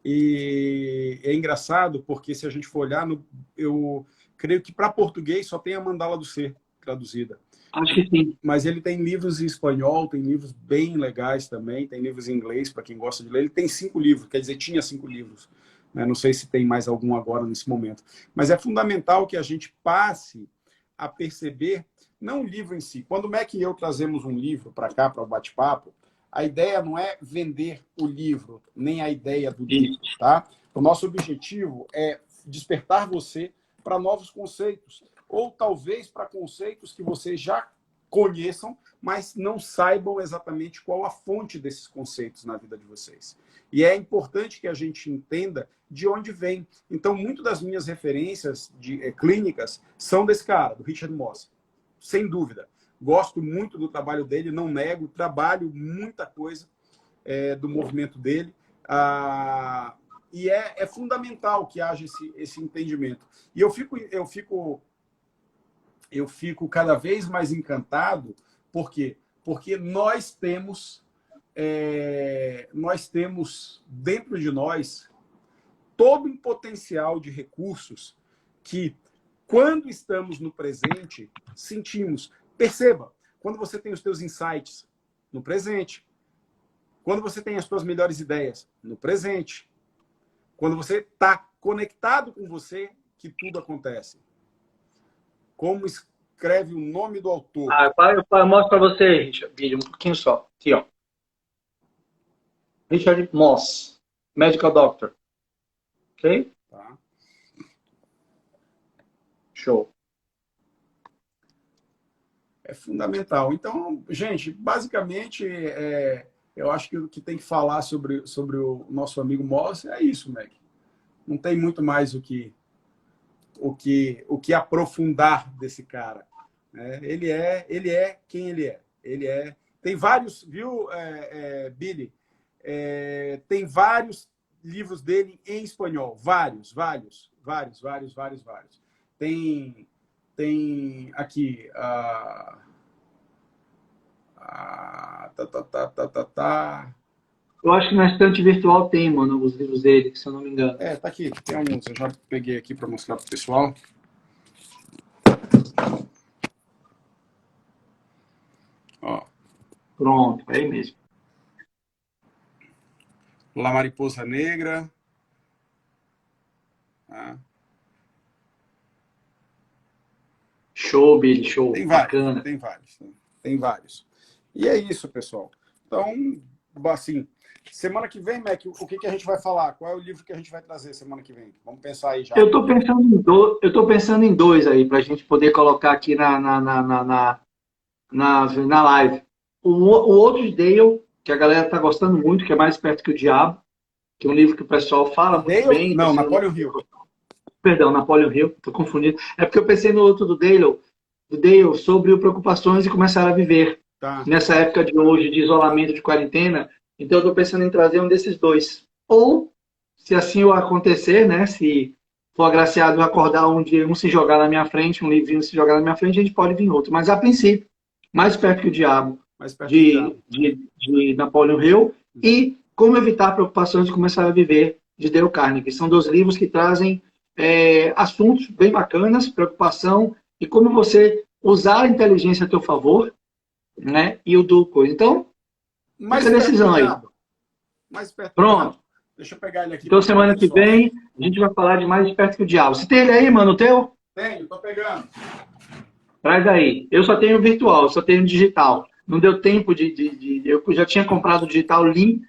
E é engraçado porque se a gente for olhar, eu creio que para português só tem a Mandala do Ser traduzida. Acho que sim. Mas ele tem livros em espanhol, tem livros bem legais também, tem livros em inglês para quem gosta de ler. Ele tem 5 livros, quer dizer, tinha 5 livros. Né? Não sei se tem mais algum agora nesse momento. Mas é fundamental que a gente passe a perceber, não o livro em si. Quando o Mac e eu trazemos um livro para cá, para o bate-papo, A ideia não é vender o livro, nem a ideia do livro, tá? O nosso objetivo é despertar você para novos conceitos, ou talvez para conceitos que vocês já conheçam, mas não saibam exatamente qual a fonte desses conceitos na vida de vocês. E é importante que a gente entenda de onde vem. Então, muito das minhas referências clínicas são desse cara, do Richard Moss, sem dúvida. Gosto muito do trabalho dele, não nego, trabalho muita coisa do movimento dele. E é fundamental que haja esse entendimento. E eu fico cada vez mais encantado. Por quê? Porque nós temos dentro de nós todo um potencial de recursos que, quando estamos no presente, sentimos. Perceba, quando você tem os seus insights no presente, quando você tem as suas melhores ideias no presente, quando você está conectado com você, que tudo acontece. Como escreve o nome do autor? Eu mostro para você, Richard, um pouquinho só. Aqui, ó. Richard Moss, Medical Doctor. Ok? Tá. Show. É fundamental. Então, gente, basicamente, eu acho que o que tem que falar sobre o nosso amigo Moss é isso, Mac. Não tem muito mais o que aprofundar desse cara. Ele é quem ele é. Tem vários, viu, Billy? Tem vários livros dele em espanhol. Vários. Tem aqui... Eu acho que na estante virtual tem, mano, os livros dele, se eu não me engano. Tá aqui. Tem alguns. Eu já peguei aqui para mostrar para o pessoal. Ó. Pronto, é aí mesmo. La Mariposa Negra. Show, Billy, show. Tem Bacana. Tem vários. E é isso, pessoal. Então, assim, semana que vem, Mac, o que a gente vai falar? Qual é o livro que a gente vai trazer semana que vem? Vamos pensar aí já. Eu tô pensando em dois aí, pra gente poder colocar aqui na live. O outro Dale, que a galera tá gostando muito, que é Mais Perto que o Diabo, que é um livro que o pessoal fala muito Dale? bem. Não, Napoleon Hill. Perdão, Napoleon Hill, tô confundido. É porque eu pensei no outro do Dale sobre o Preocupações e Começar a Viver. Tá. Nessa época de hoje, de isolamento, de quarentena. Então, eu tô pensando em trazer um desses dois. Ou, se assim o acontecer, né, se for agraciado acordar um dia, um se jogar na minha frente, um livrinho se jogar na minha frente, a gente pode vir outro. Mas, a princípio, Mais Perto que o Diabo, de Napoleon Hill, e Como Evitar Preocupações e Começar a Viver, de Dale Carnegie. São dois livros que trazem assuntos bem bacanas, preocupação, e como você usar a inteligência a teu favor, né, e o do coisa. Então, essa decisão aí. Mais perto. Pronto. Deixa eu pegar ele aqui. Então, semana que vem, a gente vai falar de Mais Perto que o Diabo. Você tem ele aí, mano, o teu? Tenho, tô pegando. Traz aí. Eu só tenho virtual, só tenho digital. Não deu tempo eu já tinha comprado o digital, li.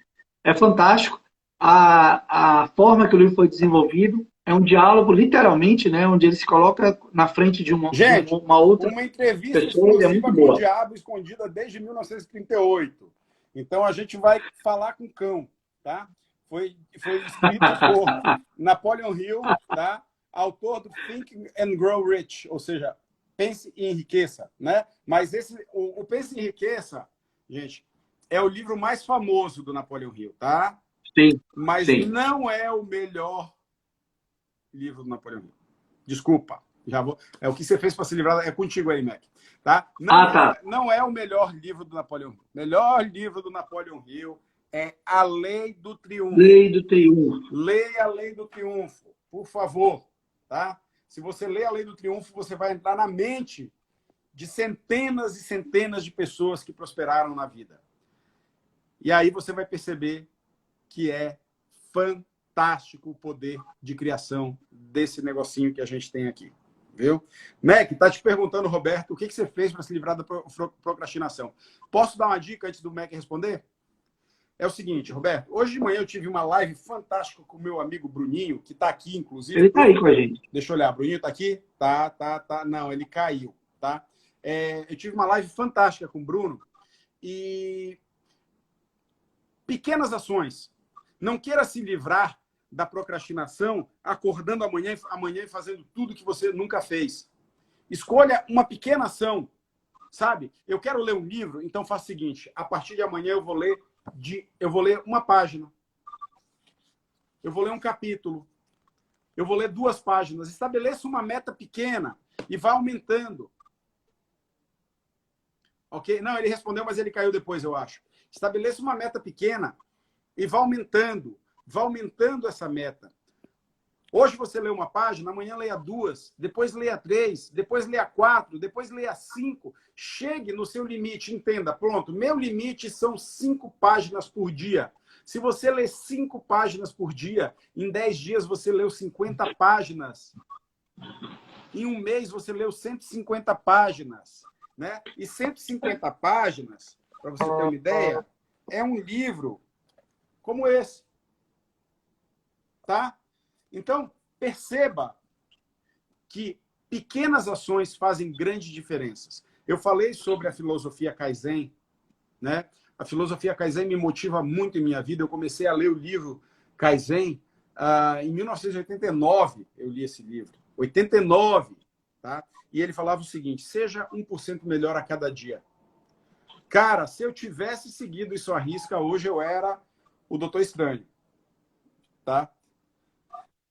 É fantástico. A forma que o livro foi desenvolvido é um diálogo, literalmente, né, onde ele se coloca na frente de uma outra. Uma entrevista pessoa, exclusiva com o Diabo escondida desde 1938. Então, a gente vai falar com o cão, tá? Foi escrito por Napoleon Hill, tá? Autor do Think and Grow Rich, ou seja, Pense e Enriqueça, né? Mas o Pense e Enriqueça, gente, é o livro mais famoso do Napoleon Hill, tá? Sim. Mas sim. Não é o melhor livro do Napoleon Hill. Desculpa. Já vou. É o que você fez para se livrar. É contigo aí, Mac. Tá? Não é o melhor livro do Napoleon Hill. O melhor livro do Napoleon Hill é A Lei do Triunfo. Lei do Triunfo. Leia A Lei do Triunfo, por favor. Tá? Se você lê A Lei do Triunfo, você vai entrar na mente de centenas e centenas de pessoas que prosperaram na vida. E aí você vai perceber que é fantástico o poder de criação desse negocinho que a gente tem aqui. Viu? Mac, tá te perguntando, Roberto, o que você fez para se livrar da procrastinação? Posso dar uma dica antes do Mac responder? é o seguinte, Roberto, hoje de manhã eu tive uma live fantástica com o meu amigo Bruninho, que está aqui, inclusive. Ele está aí com a gente. Deixa eu olhar, Bruninho está aqui? Tá. Não, ele caiu, tá? Eu tive uma live fantástica com o Bruno e pequenas ações. Não queira se livrar da procrastinação acordando amanhã e fazendo tudo que você nunca fez. Escolha uma pequena ação, sabe? Eu quero ler um livro, então faça o seguinte, a partir de amanhã eu vou ler uma página. Eu vou ler um capítulo. Eu vou ler 2 páginas. Estabeleça uma meta pequena e vá aumentando. Ok? Não, ele respondeu, mas ele caiu depois, eu acho. Estabeleça uma meta pequena e vá aumentando. Vá aumentando essa meta. Hoje você lê uma página, amanhã leia 2, depois leia 3, depois leia 4, depois leia 5. Chegue no seu limite, entenda. Pronto, meu limite são 5 páginas por dia. Se você lê 5 páginas por dia, em 10 dias você leu 50 páginas. Em um mês você leu 150 páginas. Né? E 150 páginas, para você ter uma ideia, é um livro como esse. Tá? Então, perceba que pequenas ações fazem grandes diferenças. Eu falei sobre a filosofia Kaizen, né? A filosofia Kaizen me motiva muito em minha vida. Eu comecei a ler o livro Kaizen em 1989, eu li esse livro. 89, tá? E ele falava o seguinte, seja 1% melhor a cada dia. Cara, se eu tivesse seguido isso à risca, hoje eu era o Doutor Estranho. Tá?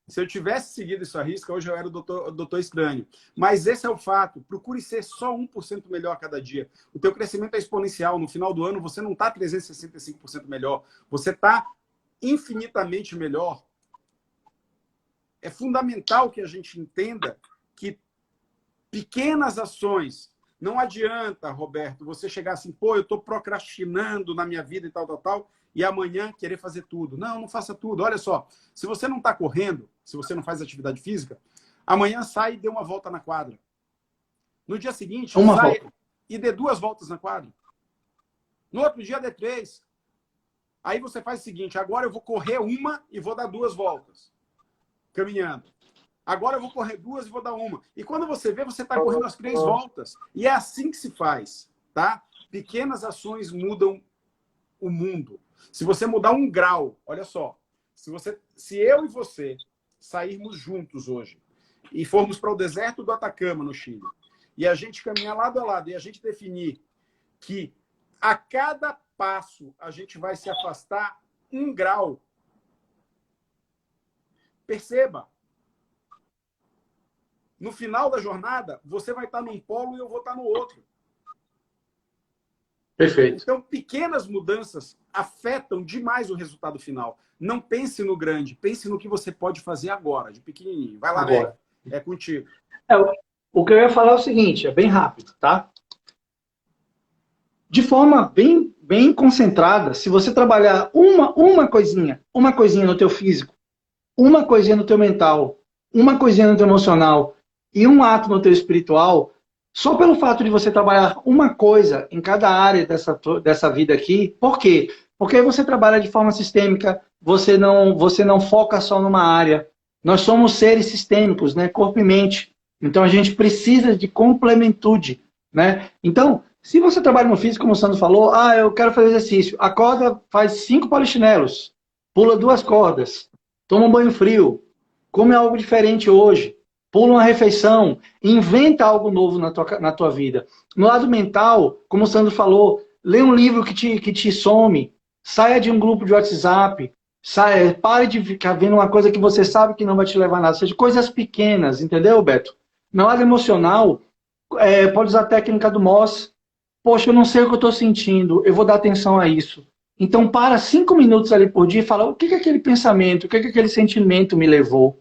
Se eu tivesse seguido isso à risca, hoje eu era o Doutor Estranho. Mas esse é o fato. Procure ser só 1% melhor a cada dia. O teu crescimento é exponencial. No final do ano, você não está 365% melhor. Você está infinitamente melhor. É fundamental que a gente entenda que pequenas ações... Não adianta, Roberto, você chegar assim, pô, eu estou procrastinando na minha vida e tal, e amanhã querer fazer tudo. Não, não faça tudo. Olha só, se você não está correndo, se você não faz atividade física, amanhã sai e dê uma volta na quadra. No dia seguinte, sai e dê 2 voltas na quadra. No outro dia, dê 3. Aí você faz o seguinte, agora eu vou correr uma e vou dar 2 voltas, caminhando. Agora eu vou correr 2 e vou dar uma. E quando você vê, você está correndo as 3 voltas. E é assim que se faz, tá? Pequenas ações mudam o mundo. Se você mudar 1 grau, olha só, se eu e você sairmos juntos hoje e formos para o deserto do Atacama, no Chile, e a gente caminhar lado a lado e a gente definir que a cada passo a gente vai se afastar 1 grau, perceba, no final da jornada, você vai estar num polo e eu vou estar no outro. Perfeito. Então, pequenas mudanças afetam demais o resultado final. Não pense no grande, pense no que você pode fazer agora, de pequenininho. Vai lá, agora. É contigo. O que eu ia falar é o seguinte, é bem rápido, tá? De forma bem concentrada, se você trabalhar uma coisinha no teu físico, uma coisinha no teu mental, uma coisinha no teu emocional e um ato no teu espiritual, só pelo fato de você trabalhar uma coisa em cada área dessa vida aqui, por quê? Porque você trabalha de forma sistêmica, você não foca só numa área. Nós somos seres sistêmicos, né? Corpo e mente. Então a gente precisa de complementude, né? Então, se você trabalha no físico, como o Sandro falou, eu quero fazer exercício, acorda, faz 5 polichinelos, pula 2 cordas, toma um banho frio, come algo diferente hoje, pula uma refeição, inventa algo novo na tua vida. No lado mental, como o Sandro falou, lê um livro que te some, saia de um grupo de WhatsApp, pare de ficar vendo uma coisa que você sabe que não vai te levar a nada, seja coisas pequenas, entendeu, Beto? No lado emocional, pode usar a técnica do Moss. Poxa, eu não sei o que eu estou sentindo, eu vou dar atenção a isso. Então, para 5 minutos ali por dia e fala o que aquele pensamento, o que aquele sentimento me levou.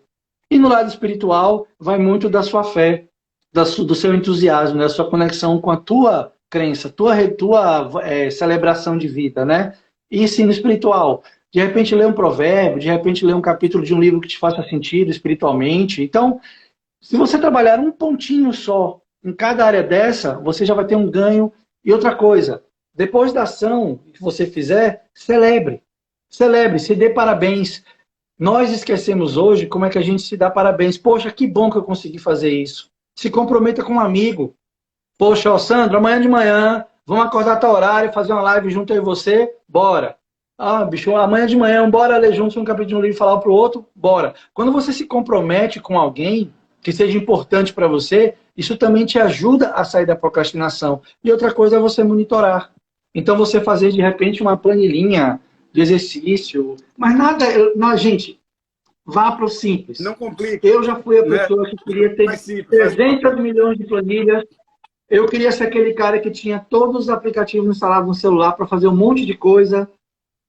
E no lado espiritual, vai muito da sua fé, do seu entusiasmo, da sua conexão com a tua crença, tua celebração de vida, né? E ensino espiritual. De repente, ler um provérbio, de repente, ler um capítulo de um livro que te faça sentido espiritualmente. Então, se você trabalhar um pontinho só em cada área dessa, você já vai ter um ganho. E outra coisa, Depois da ação que você fizer, celebre. Celebre, se dê parabéns. Nós esquecemos hoje como é que a gente se dá parabéns. Poxa, que bom que eu consegui fazer isso. Se comprometa com um amigo. Poxa, ó, Sandro, amanhã de manhã, vamos acordar até horário, fazer uma live junto eu e você? Bora. Ah, bicho, amanhã de manhã, bora ler juntos um capítulo de um livro e falar um pro outro? Bora. Quando você se compromete com alguém que seja importante para você, isso também te ajuda a sair da procrastinação. E outra coisa é você monitorar. Então, você fazer, de repente, uma planilhinha de exercício. Mas nada, gente, vá para o simples. Não complica. Eu já fui a pessoa que queria ter 300 milhões de planilhas. Eu queria ser aquele cara que tinha todos os aplicativos instalados no celular para fazer um monte de coisa.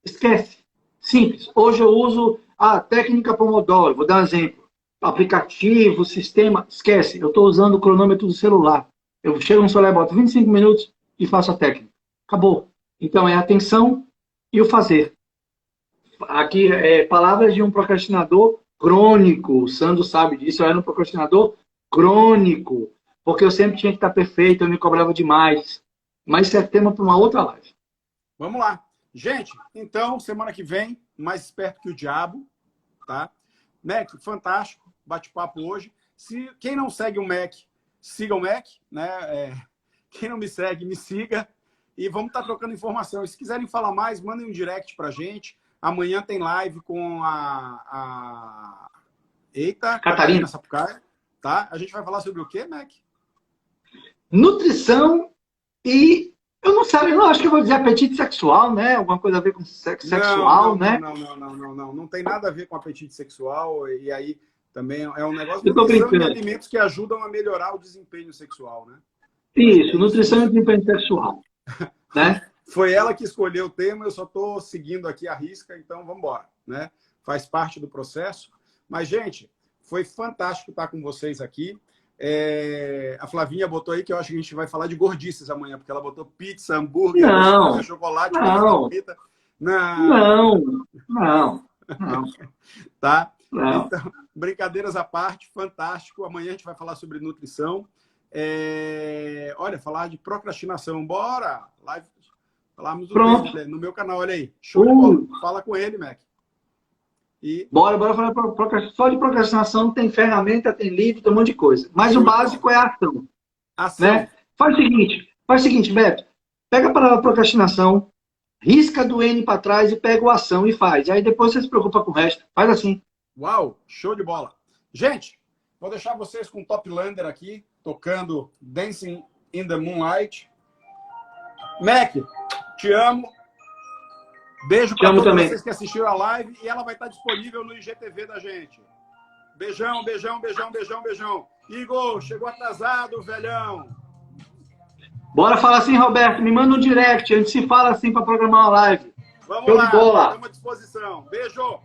Esquece. Simples. Hoje eu uso a técnica Pomodoro. Vou dar um exemplo. Aplicativo, sistema, esquece. Eu estou usando o cronômetro do celular. Eu chego no celular e boto 25 minutos e faço a técnica. Acabou. Então é a atenção e o fazer. Aqui é palavras de um procrastinador crônico. O Sandro sabe disso. Eu era um procrastinador crônico. Porque eu sempre tinha que estar perfeito, eu me cobrava demais. Mas isso é tema para uma outra live. Vamos lá. Gente, então, semana que vem, mais esperto que o diabo, tá? Mac, fantástico, bate-papo hoje. Quem não segue o Mac, siga o Mac, né? Quem não me segue, me siga. E vamos estar trocando informação. E se quiserem falar mais, mandem um direct pra gente. Amanhã tem live com Eita, Catarina Sapucaia, tá? A gente vai falar sobre o quê, Mac? Nutrição e... Eu não sei, eu acho que eu vou dizer apetite sexual, né? Alguma coisa a ver com sexo sexual, né? Não tem nada a ver com apetite sexual. E aí também é um negócio de nutrição de alimentos que ajudam a melhorar o desempenho sexual, né? Isso, nutrição e desempenho sexual. Né? Foi ela que escolheu o tema, eu só estou seguindo aqui a risca, então vamos embora, né? Faz parte do processo. Mas, gente, foi fantástico estar com vocês aqui. A Flavinha botou aí que eu acho que a gente vai falar de gordices amanhã, porque ela botou pizza, hambúrguer, chocolate, pita. Não. Tá? Não. Então, brincadeiras à parte, fantástico. Amanhã a gente vai falar sobre nutrição. Olha, falar de procrastinação. Bora! Live. Falarmos do tema, no meu canal, olha aí. Show de bola. Fala com ele, Mac. Bora falar só de procrastinação, tem ferramenta, tem livro, tem um monte de coisa. Mas o básico é a ação. Né? Faz o seguinte, Beto. Pega para a procrastinação, risca do N para trás e pega o ação e faz. Aí depois você se preocupa com o resto. Faz assim. Uau, show de bola. Gente, vou deixar vocês com o Top Lander aqui, tocando Dancing in the Moonlight. Mac, te amo. Beijo para todos vocês que assistiram a live e ela vai estar disponível no IGTV da gente. Beijão, beijão, beijão, beijão, beijão. Igor, chegou atrasado, velhão. Bora falar assim, Roberto. Me manda um direct. A gente se fala assim para programar uma live. Vamos lá, estamos à disposição. Beijo.